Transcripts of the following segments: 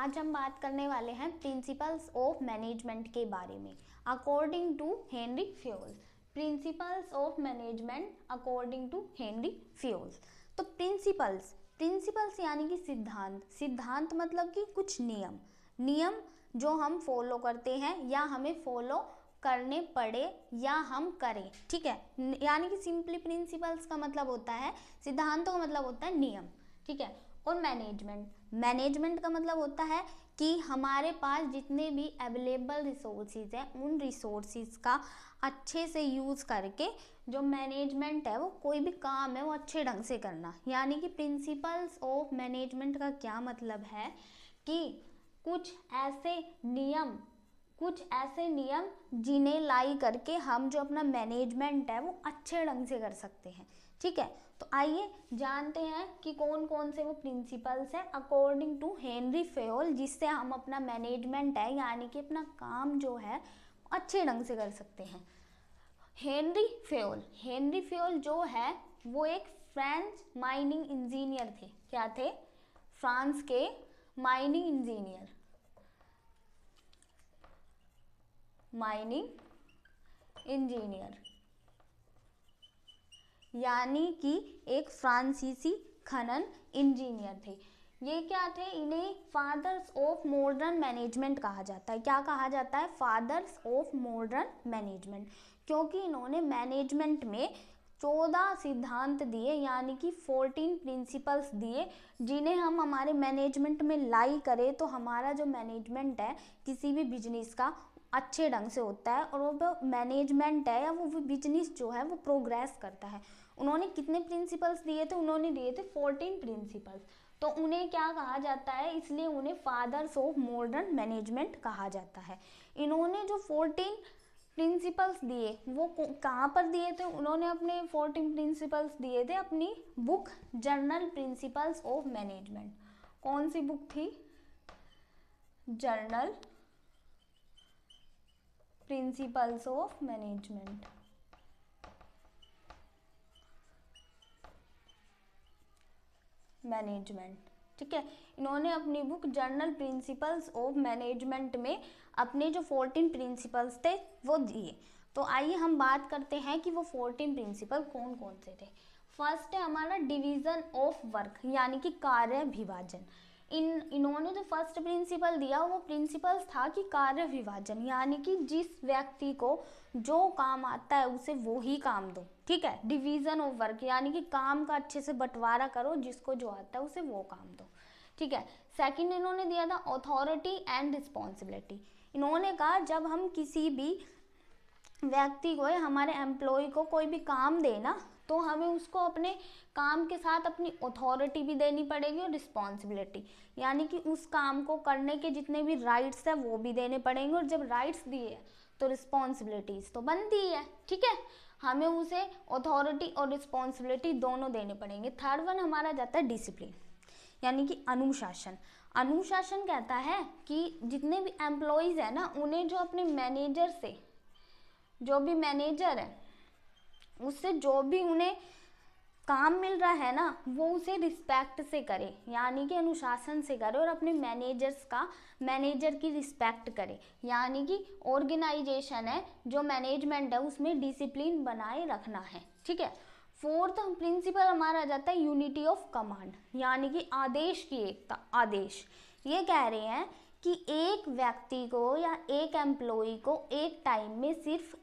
आज हम बात करने वाले हैं प्रिंसिपल्स ऑफ मैनेजमेंट के बारे में according to Henry Fayol's. Principles of management according to Henry Fayol's. तो प्रिंसिपल्स यानी कि सिद्धांत मतलब कि कुछ नियम जो हम फॉलो करते हैं या हमें फॉलो करने पड़े या हम करें, ठीक है। यानी कि सिंपली प्रिंसिपल्स का मतलब होता है, सिद्धांतों का मतलब होता है नियम, ठीक है। और मैनेजमेंट का मतलब होता है कि हमारे पास जितने भी अवेलेबल रिसोर्सेज हैं उन रिसोर्सेज का अच्छे से यूज़ करके जो मैनेजमेंट है, वो कोई भी काम है वो अच्छे ढंग से करना। यानी कि प्रिंसिपल्स ऑफ मैनेजमेंट का क्या मतलब है कि कुछ ऐसे नियम जिन्हें लाई करके हम जो अपना मैनेजमेंट है वो अच्छे ढंग से कर सकते हैं, ठीक है। तो आइए जानते हैं कि कौन कौन से वो प्रिंसिपल्स हैं अकॉर्डिंग टू हेनरी फ्योल, जिससे हम अपना मैनेजमेंट है यानी कि अपना काम जो है अच्छे ढंग से कर सकते हैं। हेनरी फ्योल जो है वो एक फ्रेंच माइनिंग इंजीनियर थे। क्या थे? फ्रांस के माइनिंग इंजीनियर यानी कि एक फ्रांसीसी खनन इंजीनियर थे। ये क्या थे? इन्हें फादर्स ऑफ मॉडर्न मैनेजमेंट कहा जाता है। क्या कहा जाता है? फादर्स ऑफ मॉडर्न मैनेजमेंट, क्योंकि इन्होंने मैनेजमेंट में 14 सिद्धांत दिए यानी कि 14 प्रिंसिपल्स दिए, जिन्हें हम हमारे मैनेजमेंट में लाई करें तो हमारा जो मैनेजमेंट है किसी भी बिजनेस का अच्छे ढंग से होता है और वो मैनेजमेंट है या वो बिजनेस जो है वो प्रोग्रेस करता है। उन्होंने कितने प्रिंसिपल्स दिए थे? उन्होंने दिए थे 14 प्रिंसिपल्स। तो उन्हें क्या कहा जाता है? इसलिए उन्हें फादर्स ऑफ मॉडर्न मैनेजमेंट कहा जाता है। इन्होंने जो 14 प्रिंसिपल्स दिए वो कहाँ पर दिए थे? उन्होंने अपने 14 प्रिंसिपल्स दिए थे अपनी book journal principles of management. कौन सी बुक थी? Journal principles of management. ठीक है। इन्होंने अपनी book journal principles of management में अपने जो 14 प्रिंसिपल्स थे वो दिए। तो आइए हम बात करते हैं कि वो 14 प्रिंसिपल कौन कौन से थे। फर्स्ट है हमारा डिवीजन ऑफ वर्क यानी कि कार्य विभाजन। इन्होंने जो फर्स्ट प्रिंसिपल दिया वो प्रिंसिपल्स था कि कार्य विभाजन, यानी कि जिस व्यक्ति को जो काम आता है उसे वो ही काम दो, ठीक है। डिवीजन ऑफ वर्क यानी कि काम का अच्छे से बंटवारा करो, जिसको जो आता है उसे वो काम दो, ठीक है। सेकंड इन्होंने दिया था अथॉरिटी एंड रिस्पॉन्सिबिलिटी। इन्होंने कहा जब हम किसी भी व्यक्ति को या हमारे एम्प्लॉय को कोई भी काम देना तो हमें उसको अपने काम के साथ अपनी अथॉरिटी भी देनी पड़ेगी और रिस्पॉन्सिबिलिटी, यानी कि उस काम को करने के जितने भी राइट्स है वो भी देने पड़ेंगे। और जब राइट्स दिए तो रिस्पॉन्सिबिलिटीज तो बनती है, ठीक है। हमें उसे अथॉरिटी और रिस्पॉन्सिबिलिटी दोनों देने पड़ेंगे। थर्ड वन हमारा जाता है डिसिप्लिन यानी कि अनुशासन कहता है कि जितने भी एम्प्लॉयज है ना, उन्हें जो अपने मैनेजर से, जो भी मैनेजर है उससे जो भी उन्हें काम मिल रहा है ना वो उसे रिस्पेक्ट से करे, यानी कि अनुशासन से करे और अपने मैनेजर की रिस्पेक्ट करे। यानी कि ऑर्गेनाइजेशन है जो मैनेजमेंट है उसमें डिसिप्लिन बनाए रखना है, ठीक है। फोर्थ प्रिंसिपल हमारा आ जाता है यूनिटी ऑफ कमांड यानी कि आदेश की एकता। आदेश ये कह रहे हैं कि एक व्यक्ति को या एक एम्प्लॉय को एक टाइम में सिर्फ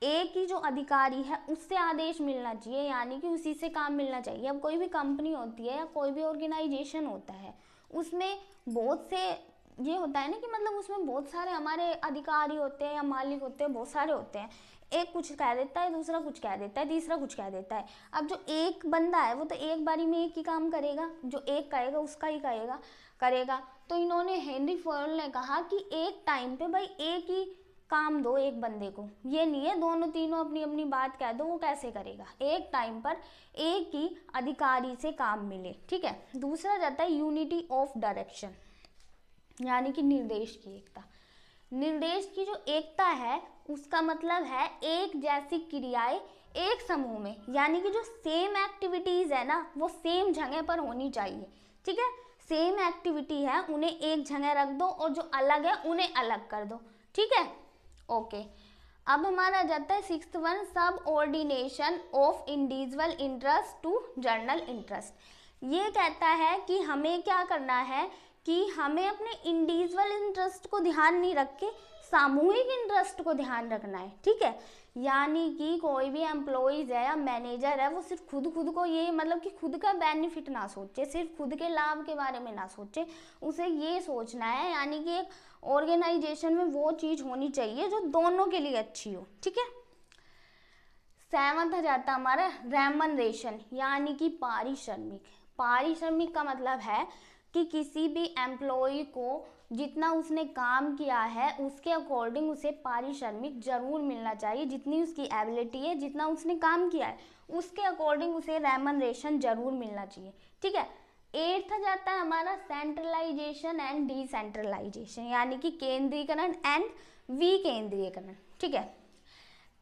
एक ही जो अधिकारी है उससे आदेश मिलना चाहिए, यानी कि उसी से काम मिलना चाहिए। अब कोई भी कंपनी होती है या कोई भी ऑर्गेनाइजेशन होता है उसमें बहुत से ये होता है ना कि मतलब उसमें बहुत सारे हमारे अधिकारी होते हैं या मालिक होते हैं, बहुत सारे होते हैं। एक कुछ कह देता है, दूसरा कुछ कह देता है, तीसरा कुछ कह देता है। अब जो एक बंदा है वो तो एक बारी में एक ही काम करेगा, जो एक कहेगा उसका ही करेगा। तो इन्होंने हेनरी फ्योल ने कहा कि एक टाइम पे भाई एक ही काम दो एक बंदे को, ये नहीं है दोनों तीनों अपनी अपनी बात कह दो, वो कैसे करेगा। एक टाइम पर एक ही अधिकारी से काम मिले, ठीक है। दूसरा जाता है यूनिटी ऑफ डायरेक्शन यानी कि निर्देश की एकता। निर्देश की जो एकता है उसका मतलब है एक जैसी क्रियाएं एक समूह में, यानी कि जो सेम एक्टिविटीज है ना वो सेम जगह पर होनी चाहिए, ठीक है। सेम एक्टिविटी है उन्हें एक जगह रख दो और जो अलग है उन्हें अलग कर दो, ठीक है। ओके, अब हमारा आ जाता है 6th one, subordination of individual interest to general interest. ये कहता है कि हमें क्या करना है कि हमें अपने इंडिविजुअल इंटरेस्ट को ध्यान नहीं रख के सामूहिक इंटरेस्ट को ध्यान रखना है, ठीक है। यानी कि कोई भी एम्प्लॉइज है या मैनेजर है वो सिर्फ खुद को ये मतलब कि खुद का बेनिफिट ना सोचे, सिर्फ खुद के लाभ के बारे में ना सोचे, उसे ये सोचना है यानी कि एक ऑर्गेनाइजेशन में वो चीज़ होनी चाहिए जो दोनों के लिए अच्छी हो, ठीक है। 7th आ जाता है हमारा रेमनरेशन यानी कि पारिश्रमिक। पारिश्रमिक का मतलब है कि किसी भी एम्प्लॉय को जितना उसने काम किया है उसके अकॉर्डिंग उसे पारिश्रमिक जरूर मिलना चाहिए, जितनी उसकी एबिलिटी है, जितना उसने काम किया है उसके अकॉर्डिंग उसे रेमनरेशन जरूर मिलना चाहिए, ठीक है। 8th आ जाता है हमारा सेंट्रलाइजेशन एंड डिसेंट्रलाइजेशन यानी कि केंद्रीकरण एंड विकेंद्रीकरण, ठीक है।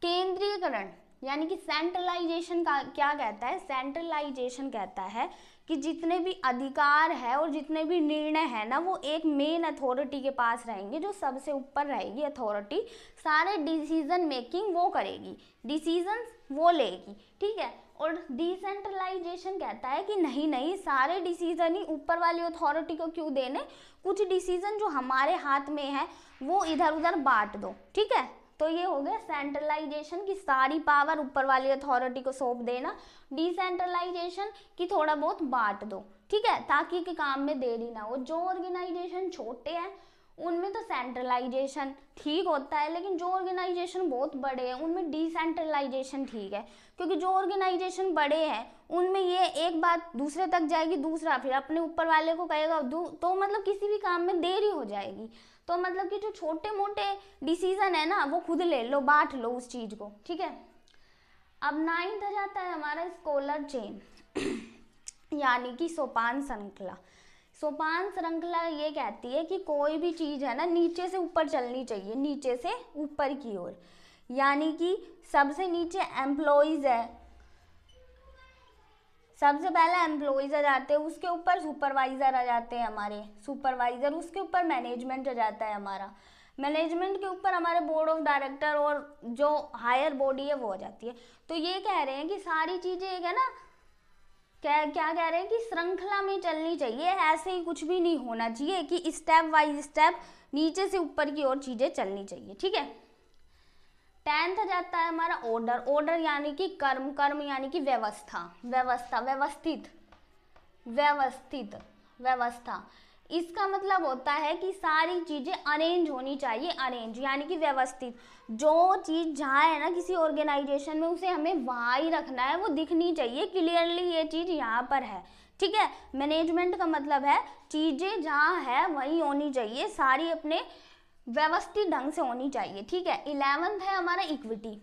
केंद्रीकरण यानी कि सेंट्रलाइजेशन का क्या कहता है, सेंट्रलाइजेशन कहता है कि जितने भी अधिकार है और जितने भी निर्णय है ना वो एक मेन अथॉरिटी के पास रहेंगे, जो सबसे ऊपर रहेगी अथॉरिटी, सारे डिसीजन मेकिंग वो करेगी, डिसीजंस वो लेगी, ठीक है। और डिसेंट्रलाइजेशन कहता है कि नहीं सारे डिसीजन ही ऊपर वाली अथॉरिटी को क्यों देने, कुछ डिसीजन जो हमारे हाथ में है वो इधर उधर बांट दो, ठीक है। तो ये हो गया सेंट्रलाइजेशन की सारी पावर ऊपर वाली अथॉरिटी को सौंप देना, डिसेंट्रलाइजेशन की थोड़ा बहुत बांट दो, ठीक है, ताकि के काम में देरी ना हो। जो ऑर्गेनाइजेशन छोटे हैं उनमें तो सेंट्रलाइजेशन ठीक होता है, लेकिन जो ऑर्गेनाइजेशन बहुत बड़े हैं उनमें डिसेंट्रलाइजेशन ठीक है, क्योंकि जो ऑर्गेनाइजेशन बड़े हैं उनमें ये एक बात दूसरे तक जाएगी, दूसरा फिर अपने ऊपर वाले को कहेगा, तो मतलब किसी भी काम में देरी हो जाएगी। तो मतलब कि जो छोटे मोटे डिसीजन है ना वो खुद ले लो, बांट लो उस चीज को, ठीक है। अब 9th आ जाता है हमारा स्कॉलर चेन यानी कि सोपान श्रृंखला। सोपान श्रृंखला ये कहती है कि कोई भी चीज है ना नीचे से ऊपर चलनी चाहिए, नीचे से ऊपर की ओर, यानी कि सबसे नीचे एम्प्लॉइज है, सबसे पहले एम्प्लॉइज आ जाते हैं, उसके ऊपर सुपरवाइजर आ जाते हैं हमारे सुपरवाइजर, उसके ऊपर मैनेजमेंट आ जाता है हमारा, मैनेजमेंट के ऊपर हमारे बोर्ड ऑफ डायरेक्टर और जो हायर बॉडी है वो आ जाती है। तो ये कह रहे हैं कि सारी चीजें एक है ना क्या कह रहे हैं कि श्रृंखला में चलनी चाहिए, ऐसे ही कुछ भी नहीं होना चाहिए कि स्टेप बाय स्टेप नीचे से ऊपर की ओर चीजें चलनी चाहिए, ठीक है। 10th आ जाता है हमारा ऑर्डर। ऑर्डर यानी कि कर्म, कर्म यानी कि व्यवस्था, व्यवस्था व्यवस्थित, व्यवस्थित व्यवस्था। इसका मतलब होता है कि सारी चीजें अरेंज होनी चाहिए, अरेंज यानी कि व्यवस्थित। जो चीज जहाँ है ना किसी ऑर्गेनाइजेशन में उसे हमें वहाँ ही रखना है, वो दिखनी चाहिए क्लियरली ये चीज यहाँ पर है, ठीक है। मैनेजमेंट का मतलब है चीजें जहाँ है वहीं होनी चाहिए, सारी अपने व्यवस्थित ढंग से होनी चाहिए, ठीक है। 11th है हमारा इक्विटी।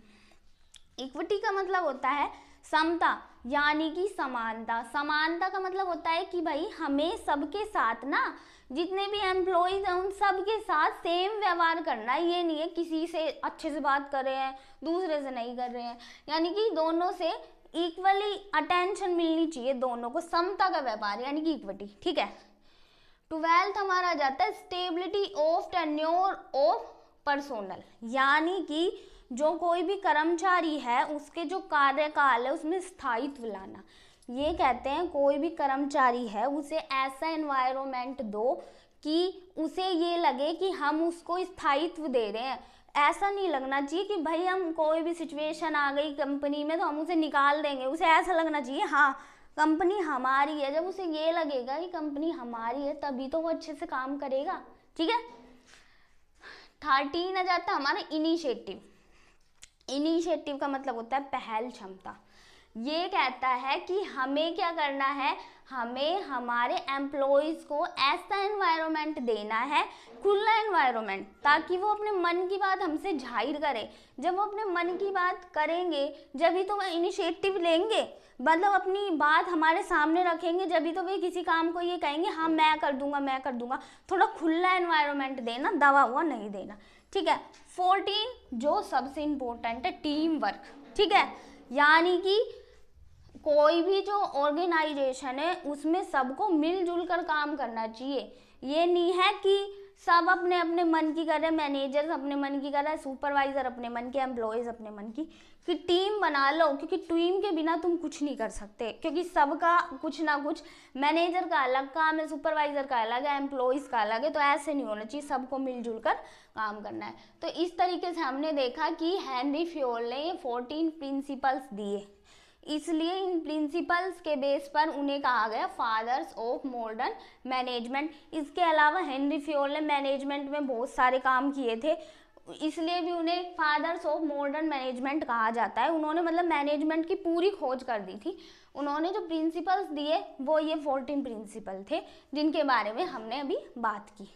इक्विटी का मतलब होता है समता यानी कि समानता। समानता का मतलब होता है कि भाई हमें सबके साथ ना जितने भी एम्प्लॉइज हैं उन सबके साथ सेम व्यवहार करना है, ये नहीं है किसी से अच्छे से बात कर रहे हैं दूसरे से नहीं कर रहे हैं, यानी कि दोनों से इक्वली अटेंशन मिलनी चाहिए, दोनों को समता का व्यवहार यानी कि इक्विटी, ठीक है। 12th हमारा आ जाता है stability of tenure of personnel, यानी कि जो कोई भी कर्मचारी है उसके जो कार्यकाल है उसमें स्थायित्व लाना। ये कहते हैं कोई भी कर्मचारी है उसे ऐसा एनवायरनमेंट दो कि उसे ये लगे कि हम उसको स्थायित्व दे रहे हैं। ऐसा नहीं लगना चाहिए कि भाई हम कोई भी सिचुएशन आ गई कंपनी में तो हम उसे निकाल देंगे, उसे ऐसा लगना चाहिए हाँ कंपनी हमारी है। जब उसे ये लगेगा कि कंपनी हमारी है तभी तो वो अच्छे से काम करेगा, ठीक है। 13 आ जाता है हमारा इनिशिएटिव। इनिशिएटिव का मतलब होता है पहल क्षमता। ये कहता है कि हमें क्या करना है, हमें हमारे एम्प्लॉइज को ऐसा एनवायरनमेंट देना है, खुला एनवायरनमेंट, ताकि वो अपने मन की बात हमसे जाहिर करें। जब वो अपने मन की बात करेंगे जब ही तो वह इनिशिएटिव लेंगे, मतलब अपनी बात हमारे सामने रखेंगे जब ही तो वे किसी काम को ये कहेंगे हाँ मैं कर दूंगा मैं कर दूंगा। थोड़ा खुला एनवायरनमेंट देना, दबा हुआ नहीं देना, ठीक है। 14 जो सबसे इम्पोर्टेंट है टीम वर्क, ठीक है, यानी कि कोई भी जो ऑर्गेनाइजेशन है उसमें सबको मिलजुल कर काम करना चाहिए। ये नहीं है कि सब अपने अपने मन की कर रहे, मैनेजर अपने मन की कर रहा है, सुपरवाइजर अपने मन के, एम्प्लॉयज अपने मन की। कि टीम बना लो, क्योंकि टीम के बिना तुम कुछ नहीं कर सकते, क्योंकि सबका कुछ ना कुछ, मैनेजर का अलग काम है, सुपरवाइजर का अलग है, एम्प्लॉयज का अलग है, तो ऐसे नहीं होना चाहिए, सबको मिलजुल कर काम करना है। तो इस तरीके से हमने देखा कि हेनरी फ्योल ने ये 14 प्रिंसिपल्स दिए, इसलिए इन प्रिंसिपल्स के बेस पर उन्हें कहा गया फादर्स ऑफ मॉडर्न मैनेजमेंट। इसके अलावा हेनरी फ्योल ने मैनेजमेंट में बहुत सारे काम किए थे, इसलिए भी उन्हें फादर्स ऑफ मॉडर्न मैनेजमेंट कहा जाता है। उन्होंने मतलब मैनेजमेंट की पूरी खोज कर दी थी। उन्होंने जो प्रिंसिपल्स दिए वो ये 14 प्रिंसिपल थे जिनके बारे में हमने अभी बात की।